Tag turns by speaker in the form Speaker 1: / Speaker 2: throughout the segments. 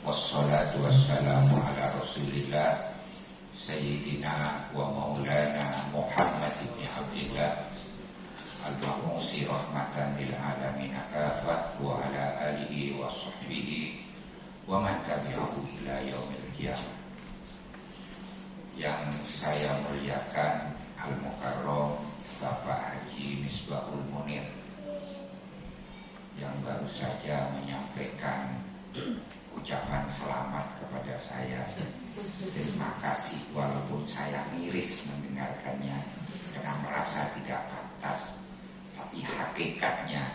Speaker 1: Wassalatu wassalamu ala Rasulillah Sayyidina wa maulana Muhammad ibn Abdillah Al-Mahusi rahmatan lil alamin kafah wa ala alihi wa sahbihi wa man tabi'ahu ila yaumil qiyamah. Yang saya muliakan Al-Mukarram Bapak Haji Misbahul Munir yang baru saja menyampaikan ucapan selamat kepada saya. Terima kasih, walaupun saya miris mendengarkannya karena merasa tidak pantas, tapi hakikatnya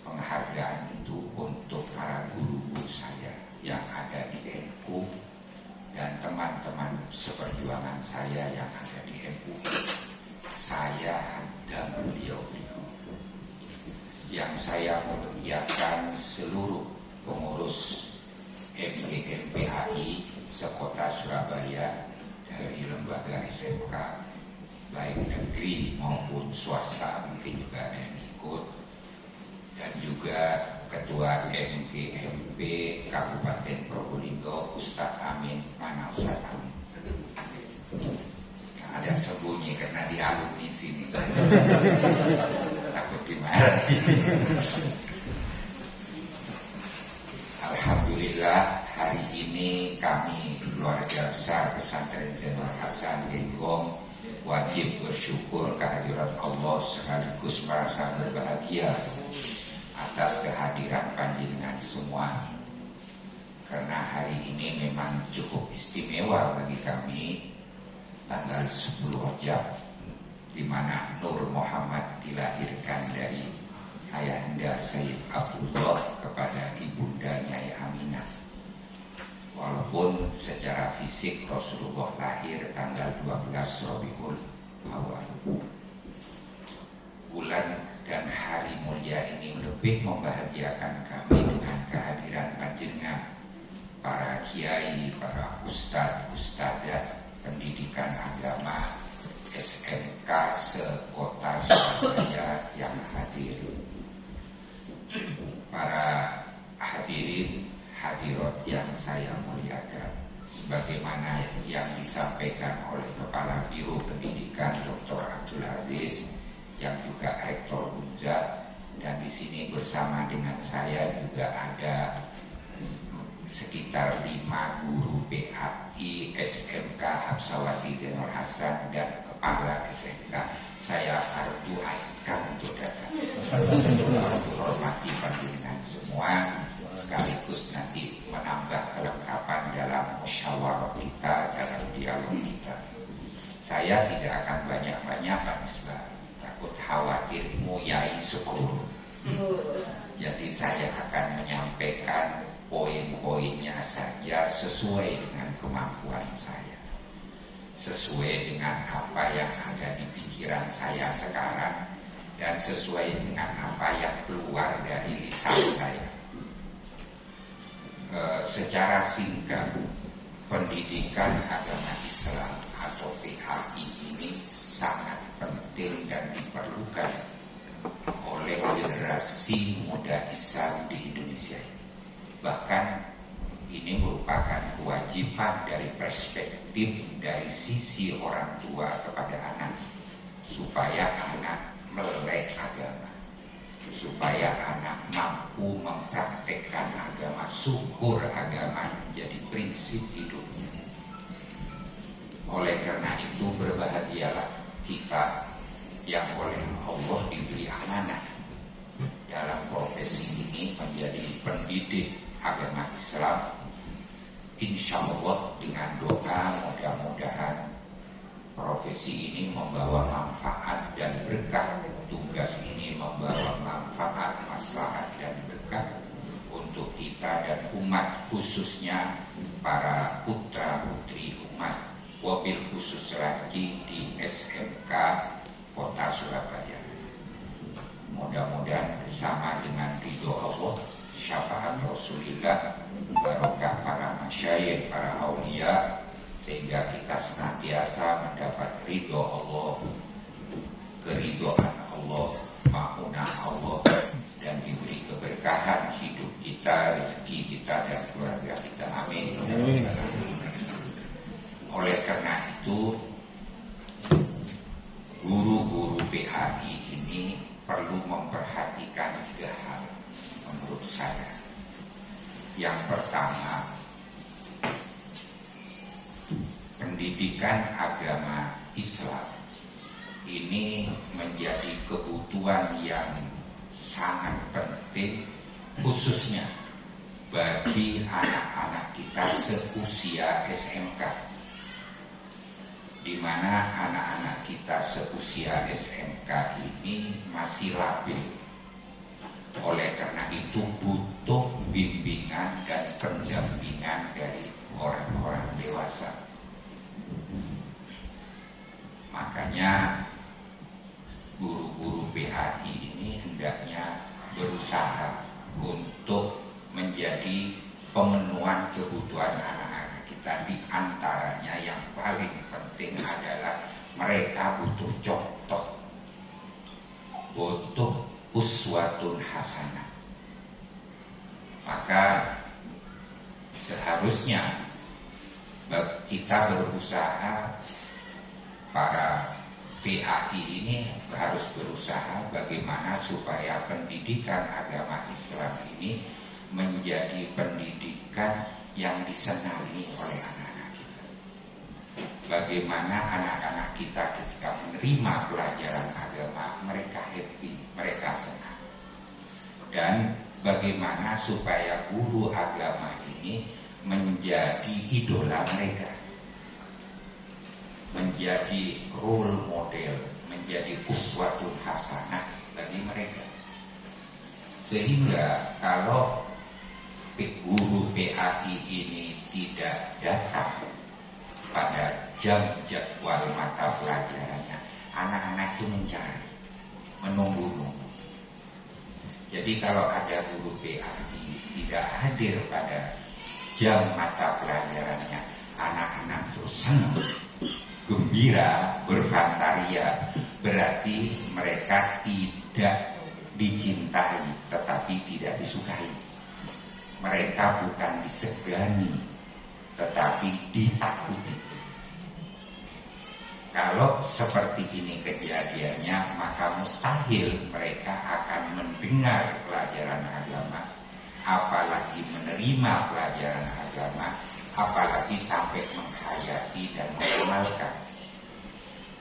Speaker 1: penghargaan itu untuk para guru-guru saya yang ada di NU dan teman-teman seperjuangan saya yang ada di MUI. Saya dan beliau yang saya muliakan seluruh pengurus MPHI sekota Surabaya dari lembaga SMK baik negeri maupun swasta, mungkin juga ada yang ikut, dan juga Ketua MGMP Kabupaten Probolinggo Ustadz Amin. Mana Ustadz Amin? Nah, ada sembunyi karena di alumni sini. Takut dimarahi. Alhamdulillah, hari ini kami keluarga besar Pesantren Zainul Hasan Genggong wajib bersyukur kehadiran Allah sekaligus merasa berbahagia atas kehadiran panjenengan semua. Karena hari ini memang cukup istimewa bagi kami, tanggal 10 Rajab, di mana Nur Muhammad dilahirkan dari Ayahanda Sayyid Abdullah kepada ibunda Nyai Aminah. Walaupun secara fisik Rasulullah lahir tanggal 12 Rabiul Awal. Bulan dan hari mulia ini lebih membahagiakan kami dengan kehadiran panjenengan, para kiai, para ustadz pendidikan agama SMK sekota Surabaya yang hadir. Para hadirin hadirat yang saya muliakan, sebagaimana yang disampaikan oleh Kepala Biro Pendidikan Dr. Abdul Aziz yang juga Rektor Unja, dan di sini bersama dengan saya juga ada sekitar 5 guru PAI SMK Habsawati Zainul Hasan dan Kepala SMK. Saya arduaikan untuk datang untuk hormati panjenengan semua, sekaligus nanti menambah kelengkapan dalam musyawarah kita, dalam dialog kita. Saya tidak akan banyak-banyak Pak Misbah, takut khawatir muyai syukur. Jadi saya akan menyampaikan poin-poinnya saja sesuai dengan kemampuan saya, sesuai dengan apa yang ada di pikiran saya sekarang, dan sesuai dengan apa yang keluar dari lisan saya. Secara singkat, pendidikan agama Islam atau PAI ini sangat penting dan diperlukan oleh generasi muda Islam di Indonesia. Bahkan ini merupakan kewajiban dari perspektif dari sisi orang tua kepada anak, supaya anak melek agama, supaya anak mampu mempraktekkan agama, syukur agama menjadi prinsip hidupnya. Oleh karena itu berbahagialah kita yang oleh Allah diberi amanah dalam profesi ini menjadi pendidik agama Islam. Insya Allah dengan doa mudah-mudahan profesi ini membawa manfaat dan berkah. Tugas ini membawa manfaat, maslahat dan berkah untuk kita dan umat, khususnya para putra putri umat, wabil khusus lagi di SMK Kota Surabaya. Mudah-mudahan bersama dengan ridho Allah, syafaat Rasulullah, barokah para masyayikh, para aulia, sehingga kita senantiasa mendapat ridho Allah, keridhaan Allah, maunah Allah, dan diberi keberkahan hidup kita kita, rezeki kita, dan keluarga kita. Amin. Oleh karena itu, guru-guru PAI ini perlu memperhatikan 3 hal menurut saya. Yang pertama, pendidikan agama Islam ini menjadi kebutuhan yang sangat penting, khususnya bagi anak-anak kita seusia SMK, di mana anak-anak kita seusia SMK ini masih labil. Oleh karena itu butuh bimbingan dan pendampingan dari orang-orang dewasa. Makanya guru-guru PAI ini hendaknya berusaha untuk menjadi pemenuhan kebutuhan anak-anak kita. Di antaranya yang paling penting adalah mereka butuh contoh, butuh uswatun hasanah. Maka seharusnya kita berusaha, para PAI ini harus berusaha bagaimana supaya pendidikan agama Islam ini menjadi pendidikan yang disenangi oleh anak-anak kita. Bagaimana anak-anak kita ketika menerima pelajaran agama, mereka happy, mereka senang. Dan bagaimana supaya guru agama ini menjadi idola mereka, menjadi role model, menjadi uswatun hasanah bagi mereka. Sehingga kalau guru PAI ini tidak datang pada jam jadwal mata pelajarannya, anak-anak itu mencari, menunggu-nunggu. Jadi kalau ada guru PAI tidak hadir pada jam mata pelajarannya, anak-anak itu senang, gembira, berfantaria, berarti mereka tidak dicintai tetapi tidak disukai. Mereka bukan disegani tetapi ditakuti. Kalau seperti ini kejadiannya, maka mustahil mereka akan mendengar pelajaran agama, apalagi menerima pelajaran agama, apalagi sampai menghayati dan mengamalkan.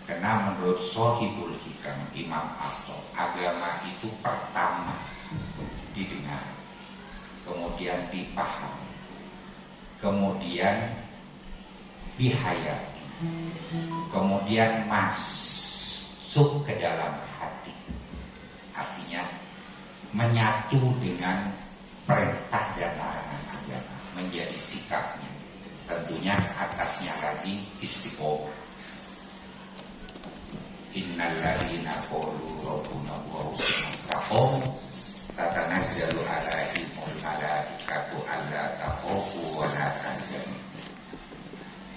Speaker 1: Karena menurut Sohibul Hikam Imam Ato, agama itu pertama didengar, kemudian dipahami, kemudian dihayati, kemudian masuk ke dalam hati. Artinya menyatu dengan perintah dan larangan agama, menjadi sikapnya. Tentunya atasnya lagi istiqomah. Innal ladzina qalu rabbuna Allahu tsumastaqamu tatanazzalu alaihimul malaikatu alla takhafu wa la tahzanu.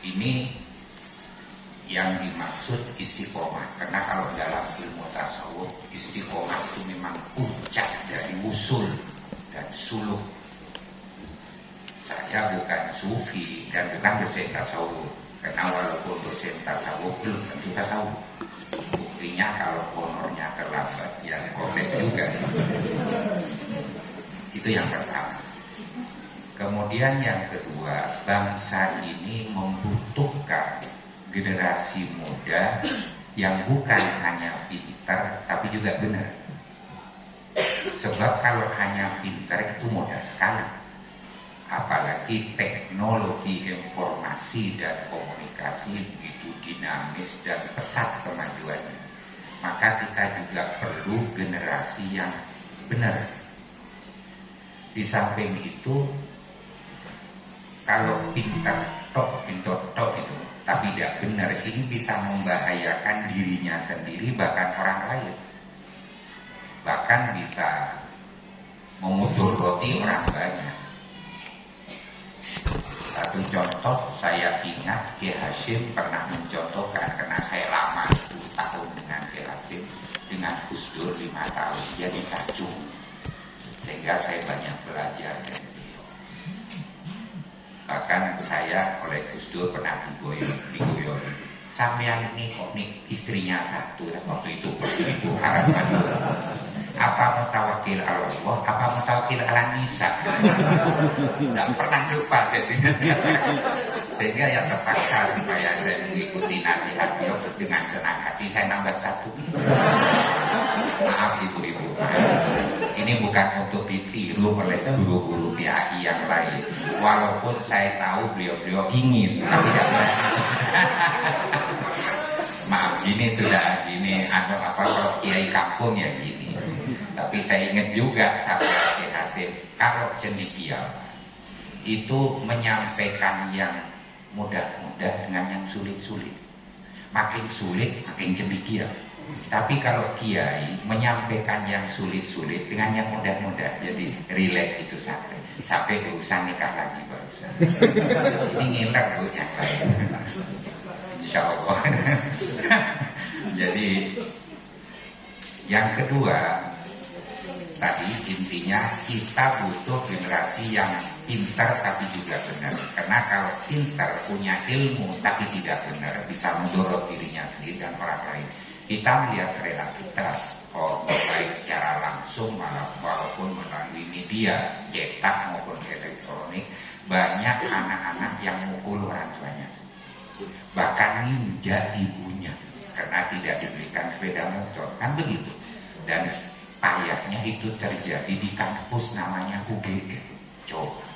Speaker 1: Ini yang dimaksud istiqomah. Karena kalau dalam ilmu tasawuf, istiqomah itu memang puncak dari usul dan suluk. Saya bukan sufi dan bukan dosen tasawuf. Karena walaupun dosen tasawuf belum tentu tasawuf. Buktinya kalau honornya terlambat, ya protes juga. Itu yang pertama. Kemudian yang kedua, bangsa ini membutuhkan generasi muda yang bukan hanya pintar tapi juga benar. Sebab kalau hanya pintar itu mudah sekali. Apalagi teknologi informasi dan komunikasi begitu dinamis dan pesat kemajuannya. Maka kita juga perlu generasi yang benar. Di samping itu, kalau pintar tok itu tapi tidak benar, ini bisa membahayakan dirinya sendiri bahkan orang lain. Bahkan bisa memudoroti orang banyak. Satu contoh, saya ingat Ki Hasyim pernah mencontohkan, karena saya lama 10 tahun dengan Ki Hasyim, dengan Gus Dur 5 tahun, jadi kacung. sehingga saya banyak belajar dari beliau. Bahkan saya oleh Gus Dur pernah digoyoi, sampean ini kok nih istrinya satu, waktu itu ibu harapan apa mutawakil Allah, apa mutawakil ala nisa. Tidak pernah lupa saya dengan kata. Sehingga yang terpaksa supaya saya mengikuti nasihat beliau dengan senang hati saya nambah satu. Maaf ibu-ibu, ini bukan untuk ditiru oleh guru-guru PAI yang lain. Walaupun saya tahu beliau-beliau ingin, tapi tidak berani. Maaf, gini sudah gini. Apa kalau kiai kampung ya gini. Tapi saya ingat juga sahabat Hasim, kalau cendekiawan itu menyampaikan yang mudah-mudah dengan yang sulit-sulit. Makin sulit, makin cendekia. Tapi kalau kiai menyampaikan yang sulit-sulit dengan yang mudah-mudah, jadi relax itu santai. Sampai urusan nikah lagi barusan. Ini ngiler bu yang lain. Insya Allah. Jadi yang kedua, tadi intinya kita butuh generasi yang pintar tapi juga benar. Karena kalau pintar punya ilmu tapi tidak benar, bisa mendorong dirinya sendiri dan orang lain. Kita melihat realitas, baik secara langsung walaupun melalui media cetak maupun elektronik, banyak anak-anak yang mukul orang tuanya, bahkan ninja ibunya karena tidak diberikan sepeda motor, kan begitu. Dan payahnya itu terjadi di kampus namanya UGM. Coba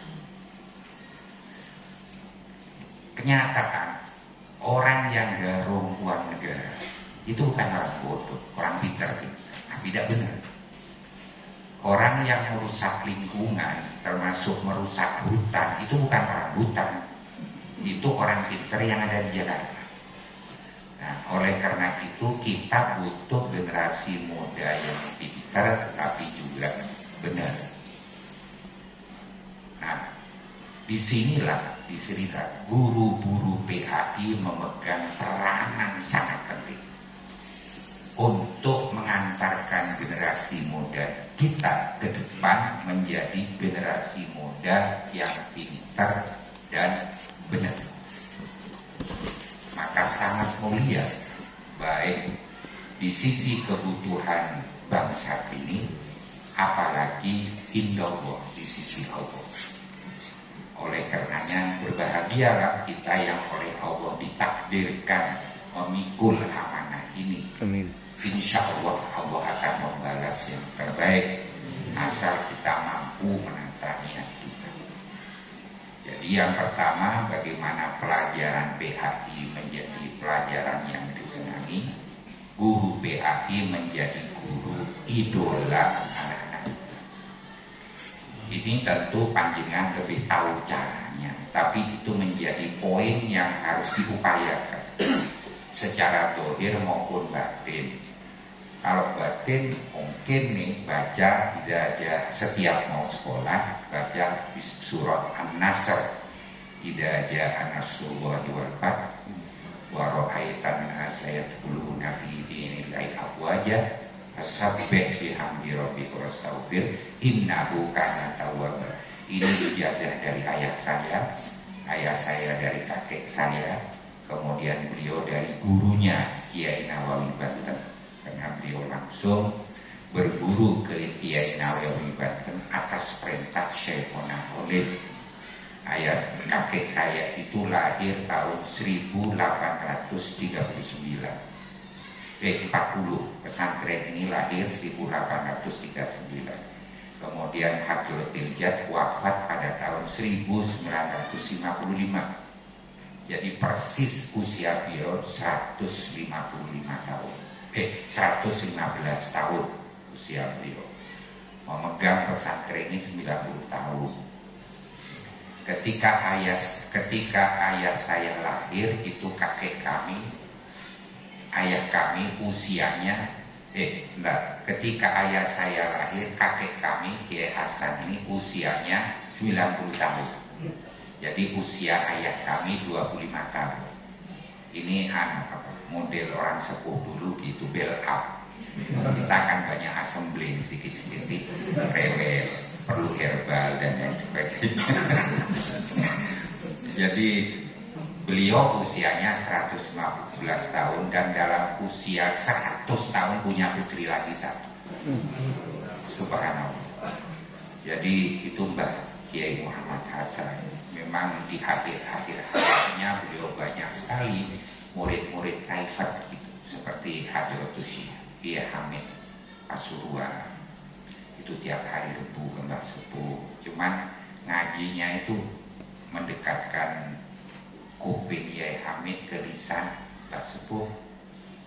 Speaker 1: kenyataan orang yang garung uang negara itu bukan orang bodoh, orang pintar, tapi tidak benar. Orang yang merusak lingkungan, termasuk merusak hutan, itu bukan orang hutan, itu orang pintar yang ada di Jakarta. Nah, oleh karena itu kita butuh generasi muda yang pintar, tapi juga benar. Nah, disinilah guru-guru PAI memegang peranan sangat penting untuk mengantarkan generasi muda kita ke depan menjadi generasi muda yang pintar dan benar. Maka sangat mulia baik di sisi kebutuhan bangsa ini, apalagi indallah di sisi Allah. Oleh karenanya berbahagialah kita yang oleh Allah ditakdirkan memikul amanah ini. Amin. Insya Allah Allah akan membalas yang terbaik asal kita mampu menata niat kita. Jadi yang pertama, bagaimana pelajaran PAI menjadi pelajaran yang disenangi, guru PAI menjadi guru idola anak-anak kita. Ini tentu panjenengan lebih tahu caranya, tapi itu menjadi poin yang harus diupayakan secara dohir maupun batin. Kalau batin mungkin nih baca tidak aja setiap mau sekolah baca surat An-Nasr, tidak aja An-Nasrullah wal fath wa ra'aitan asayat quluna fi dinillahi afwaja fasabbih bihamdi rabbika wastaghfir innahu kana tawwaba. Ini ijazah dari ayah saya dari kakek saya, kemudian beliau dari gurunya Kiai Nawawi Banten. Karena beliau langsung berburu ke Kiai Nawawi Banten atas perintah Syekhona Khalid. Ayah kakek saya itu lahir tahun 1839. 40. Pesantren ini lahir 1839. Kemudian Hadrotil Jad wafat pada tahun 1955. Jadi persis usia beliau 115 tahun. 115 tahun usia beliau. Memegang pesantren ini 90 tahun. Ketika ayah saya lahir itu ayah kami usianya ketika ayah saya lahir kakek kami Kiai Hasan ini usianya 90 tahun. Jadi usia ayah kami 25 tahun. Ini model orang sepuh dulu gitu, bel up. Kita kan banyak assembling sedikit-sedikit rewel. perlu herbal dan lain sebagainya. Jadi beliau usianya 115 tahun dan dalam usia 100 tahun punya putri lagi satu. Subhanallah. Jadi itu Mbah Kiai Muhammad Hasan. Memang di akhir-akhir hayatnya beliau banyak sekali murid-murid taifat gitu, seperti Hadratus Kiai Hamid Pasuruan. Itu tiap hari Rebu ke Mbah Sepuh. Cuman ngajinya itu mendekatkan kuping Kiai Hamid ke lisan Mbah Sepuh.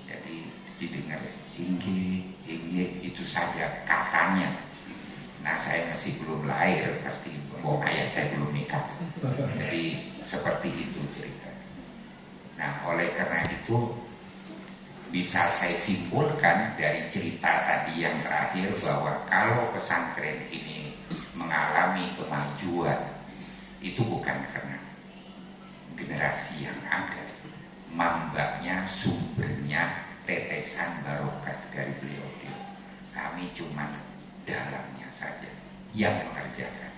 Speaker 1: Jadi didengar hingga itu saja katanya. Nah saya masih belum lahir, pasti ayah saya belum nikah. Jadi seperti itu cerita. Nah oleh karena itu bisa saya simpulkan dari cerita tadi yang terakhir bahwa kalau pesantren ini mengalami kemajuan itu bukan karena generasi yang ada, mambaknya, sumbernya, tetesan barokah dari beliau. Kami cuma dalamnya saja yang mengerjakan.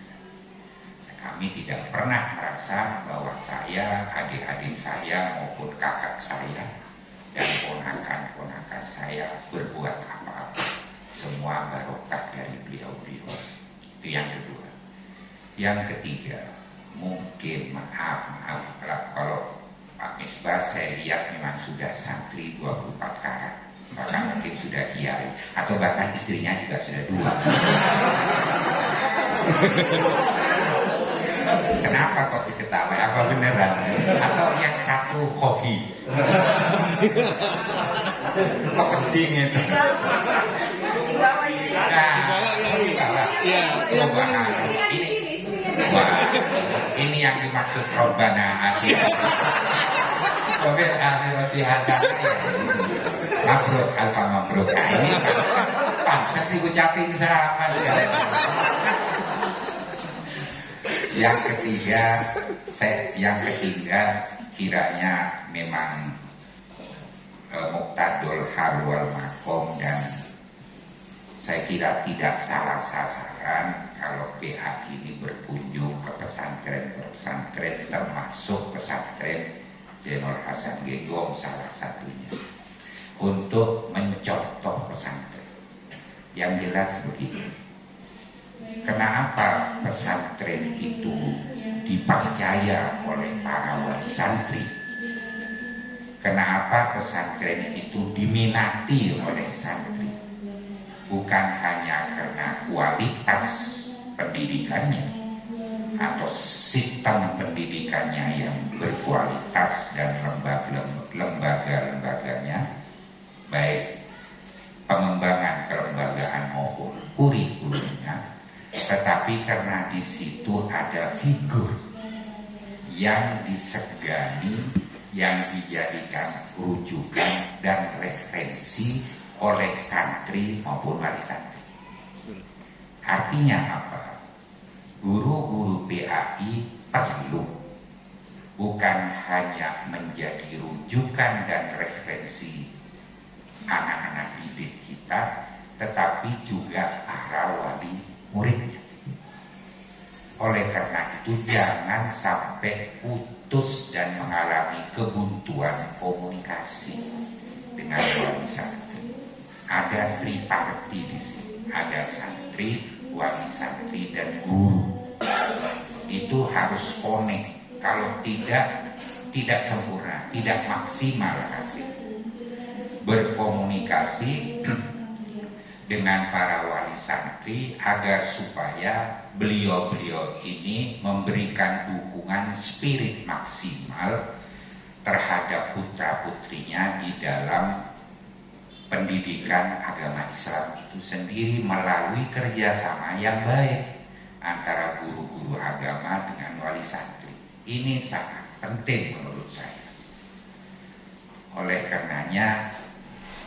Speaker 1: Kami tidak pernah merasa bahwa saya, adik-adik saya maupun kakak saya dan ponakan-ponakan saya berbuat apa-apa. Semua barokah dari beliau-beliau. Itu yang kedua. Yang ketiga, mungkin maaf kalau Pak Misbah saya lihat memang sudah santri 24 karat, bahkan mungkin sudah kiai, atau bahkan istrinya juga sudah 2. Kenapa kok diketahui? Apa beneran? Atau yang satu hobi? Kok penting itu? Ini yang dimaksud Robbana Atina. Covid akhirati hasanah ya. Mabruk alfa mabruk. Nah, ini pantas diucapin sama ya. Yang ketiga kiranya memang muqtadul hal wal makom, dan saya kira tidak salah sasaran kalau PH ini berkunjung ke pesantren termasuk pesantren Zainul Hasan Genggong salah satunya, untuk mencontoh pesantren. Yang jelas begini, kenapa pesantren itu dipercaya oleh para wali santri? Kenapa pesantren itu diminati oleh santri? Bukan hanya karena kualitas pendidikannya atau sistem pendidikannya yang berkualitas dan lembaga-lembaganya, baik pengembangan kelembagaan maupun kurikulumnya, tetapi karena di situ ada figur yang disegani, yang dijadikan rujukan dan referensi oleh santri maupun wali santri. Artinya apa? Guru-guru PAI perlu bukan hanya menjadi rujukan dan referensi anak-anak didik kita, tetapi juga para wali muridnya. Oleh karena itu jangan sampai putus dan mengalami kebuntuan komunikasi dengan wali santri. Ada triparti di sini, ada santri, wali santri, dan guru. Itu harus connect. Kalau tidak sempurna, tidak maksimal hasil. Berkomunikasi dengan para wali santri agar supaya beliau-beliau ini memberikan dukungan spirit maksimal terhadap putra-putrinya di dalam pendidikan agama Islam itu sendiri melalui kerjasama yang baik antara guru-guru agama dengan wali santri. Ini sangat penting menurut saya. Oleh karenanya,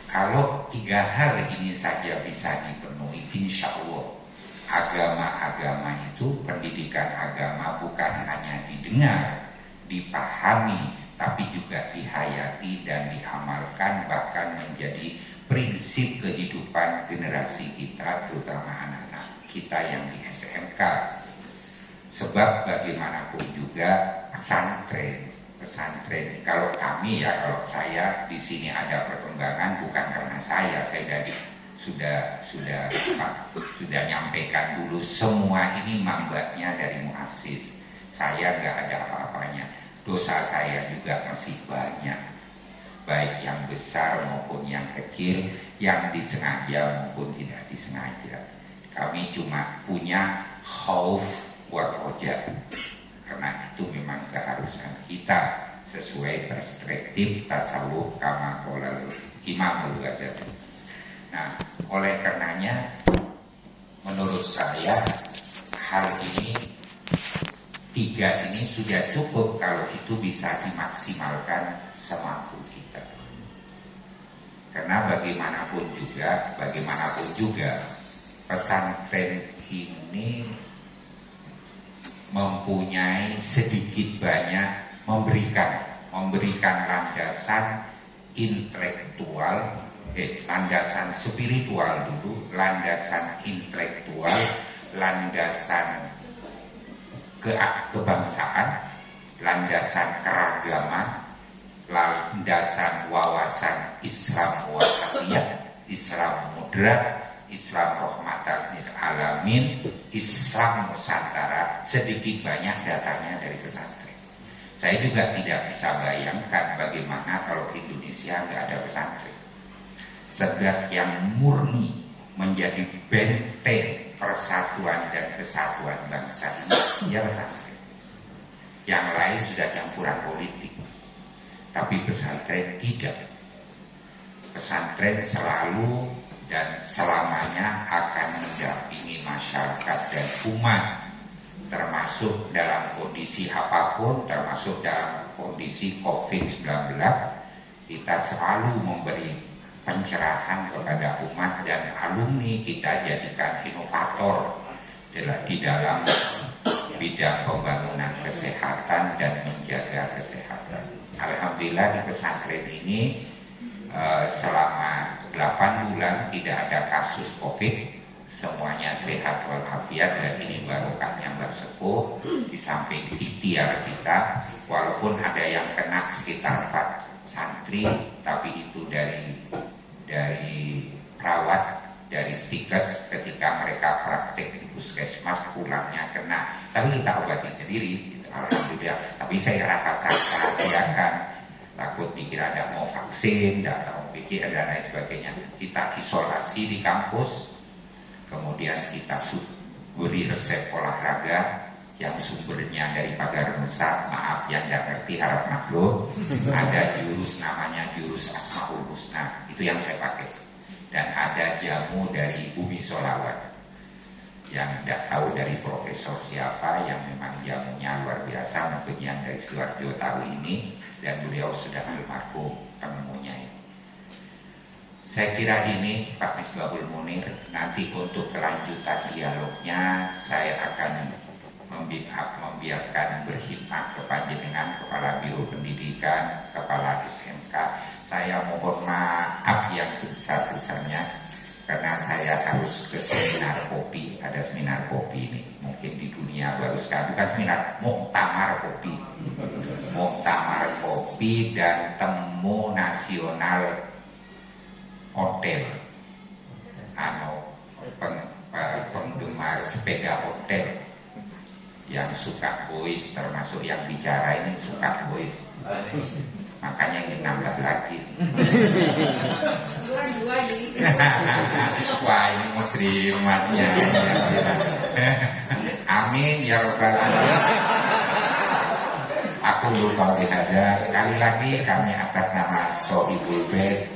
Speaker 1: kalau 3 hal ini saja bisa dipenuhi, insya Allah agama-agama itu, pendidikan agama bukan hanya didengar, dipahami, tapi juga dihayati dan diamalkan, bahkan menjadi prinsip kehidupan generasi kita, terutama anak-anak. kita yang di SMK. Sebab bagaimanapun juga pesantren kalau kami ya, kalau saya di sini ada perkembangan bukan karena saya sudah nyampaikan dulu semua ini manbatnya dari muassis. Saya nggak ada apa-apanya. Dosa saya juga masih banyak, baik yang besar maupun yang kecil, yang disengaja maupun tidak disengaja. Kami cuma punya khauf wa roja, karena itu memang keharusan kita sesuai perspektif tasawuf kama qala Imam Al-Ghazali. Nah, oleh karenanya menurut saya hal ini, 3 ini sudah cukup kalau itu bisa dimaksimalkan semampu kita. Karena bagaimanapun juga pesantren ini mempunyai sedikit banyak memberikan landasan intelektual, landasan spiritual dulu, landasan intelektual, landasan kebangsaan, landasan keragaman, landasan wawasan Islam wasatiyah, Islam moderat, Islam rahmatan lil alamin, Islam Nusantara. Sedikit banyak datanya dari pesantren. Saya juga tidak bisa bayangkan bagaimana kalau Indonesia nggak ada pesantren. Sebab yang murni menjadi benteng persatuan dan kesatuan bangsa ini ya pesantren. Yang lain sudah campuran politik, tapi pesantren tidak. Pesantren selalu dan selamanya akan mendampingi masyarakat dan umat, termasuk dalam kondisi apapun, termasuk dalam kondisi COVID-19. Kita selalu memberi pencerahan kepada umat, dan alumni kita jadikan inovator di dalam bidang pembangunan kesehatan dan menjaga kesehatan. Alhamdulillah di pesantren ini selama 8 bulan tidak ada kasus COVID, semuanya sehat walafiat, dan ini barokahnya Mbak Sepuh. Di samping ikhtiar kita, walaupun ada yang kena sekitar 4 santri, tapi itu dari perawat, dari stikes ketika mereka praktek di puskesmas, pulangnya kena, tapi kita obati sendiri gitu, alhamdulillah. Tapi saya rahasiakan, takut pikir ada mau vaksin, tidak mau pikir ada lain sebagainya. Kita isolasi di kampus, kemudian kita beri resep olahraga yang sumbernya dari Pagar Nusa. Maaf yang tidak ngerti, harap maklum. Ada jurus namanya jurus Asmaul Husna, itu yang saya pakai. Dan ada jamu dari Bumi Solawat, yang tidak tahu dari profesor siapa, yang memang jamunya luar biasa, mungkin yang dari Sidoarjo tahu ini, dan beliau sudah almarhum penemunya. Saya kira ini Pak Misbahul Munir, nanti untuk kelanjutan dialognya saya akan membiarkan berkhidmat kepada jenengan, Kepala Biro Pendidikan, Kepala SMK. Saya mohon maaf yang sebesar-besarnya karena saya harus ke seminar kopi. Ada seminar kopi ini, mungkin di dunia baru sekali, bukan seminar, muktamar kopi dan temu nasional hotel, penggemar sepeda hotel yang suka boys, termasuk yang bicara ini suka boys, makanya ingin nambah lagi. Wah, ini muslimatnya. Amin ya rabbal alamin. Aku lupa bihada. Sekali lagi kami atas nama Sohibul Bait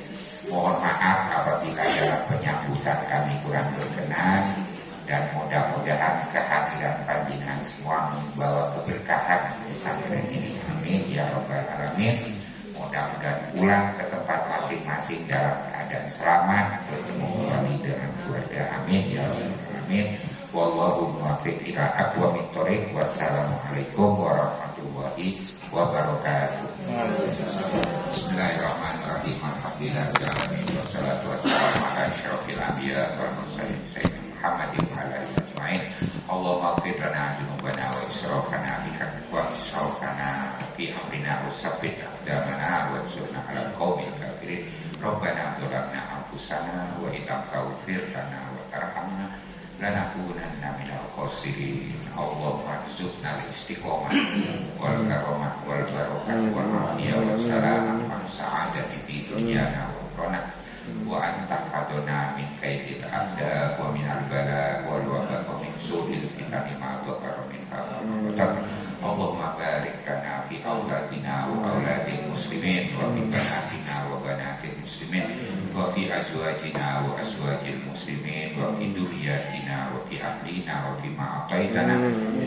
Speaker 1: mohon maaf apabila dalam penyambutan kami kurang berkenan, dan mudah-mudahan kehadiran panjenengan semua membawa keberkahan pesantren ini. Amin ya rabbal alamin. Mudah-mudahan pulang ke tempat masing-masing dalam keadaan selamat, bertemu kembali dengan keluarga. Amin ya rabbal alamin. Wallahu muwaffiq ila aqwamit thoriq. Wassalamualaikum warahmatullahi wabarakatuh. Bismillahirrahmanirrahim. Alhamdulillahirabbil alamin. Wassalatu wassalamu ala asyrofil anbiya wal mursalin sayyidina Muhammadin wa ala alihi Allahumma ighfir lana dzunubana wa israfana fi amrina wa tsabbit aqdamana wa ansurna 'alal qaumil kafirin. Rabbana dzalamna anfusana wa illam taghfir lana wa tarhamna lanakunanna minal khasirin. Allahumma rzuqna al-istiqomah wal karamah wal barakah wal afiyah wal salamah wal sa'adati fid dunya wa akhirah wa anta qadona min kaidil a'da wa min al-bala wal waba wa min su'il fitani ma dhakara min Allahumma barik lana fi auladina wa auladil muslimin wa fi banatina wa banatil muslimin wa fi azwajina wa azwajil muslimin wa fi durriyatina wa fi ahlina wa fi ma ataitana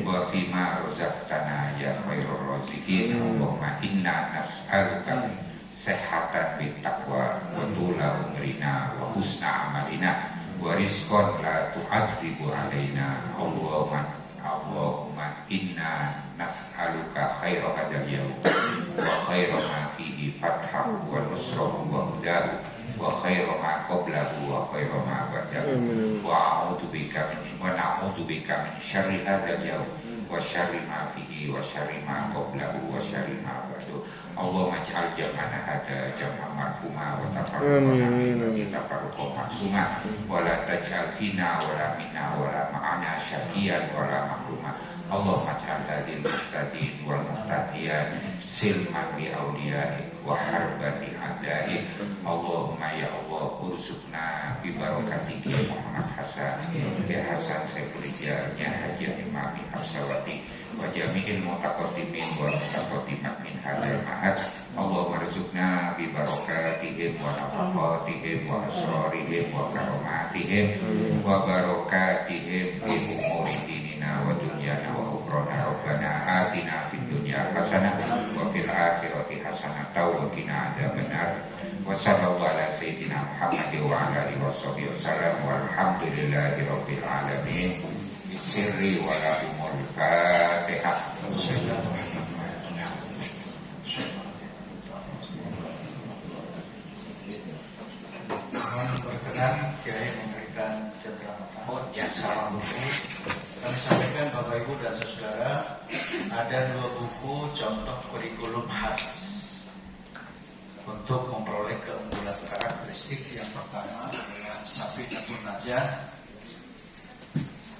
Speaker 1: wa fi ma razaqtana ya khairur raziqin. Allahumma inna nas'aluka sehatan bittaqwa wa tula umrina wa husna amalina wa rizqan la tu'adzibu alaina. Allahumma inna nas'aluka khaira hadzal yawm wa khaira ma fihi fathahu wa nusrahu wa hudahu wa khaira ma qablahu wa khaira ma ba'dahu wa na'udzu bika min syarri hadzal yawm wa syarri ma fihi wa syarri ma qablahu wa syarri ma ba'dahu. Allahumma ij'al jam'ana hadza jam'an marhuma wa tafarraqana min tafarruqan ma'suma wa la taj'al fina wa la minna wa la ma'ana syaqiyan wa la mahruma. Allahumma ij'al hadhil muhtadin wal muhtadiyat silman li awliyaik wa harban li a'daik. Allahumma ya Allah urzuqna bi barakati Muhammad Hasan Saiful Rijal Haji Imam Hafsawati wa jami'il mutaqaddimin wal mutaqaddimat min hadzal ma'ad. Allahumma rzuqna bi barakatihim wa nafaqatihim wa asrarihim wa karamatihim wa barakatihim fi umuri dinina wa dunyana wa ukhrana. Rabbana atina fid dunya hasanah wa fil akhirati hasanah wa qina adzabannar. Wa sallallahu ala sayyidina Muhammad wa ala alihi washabihi wasallam walhamdulillahi rabbil alamin. Bisirri wa lahumul Fatihah.
Speaker 2: Mohon berkenan Kiai memberikan ceramah yang salam buku. Kami sampaikan Bapak Ibu dan Saudara, ada 2 buku contoh kurikulum khas untuk memperoleh keunggulan karakteristik. Yang pertama adalah Safinatun Najah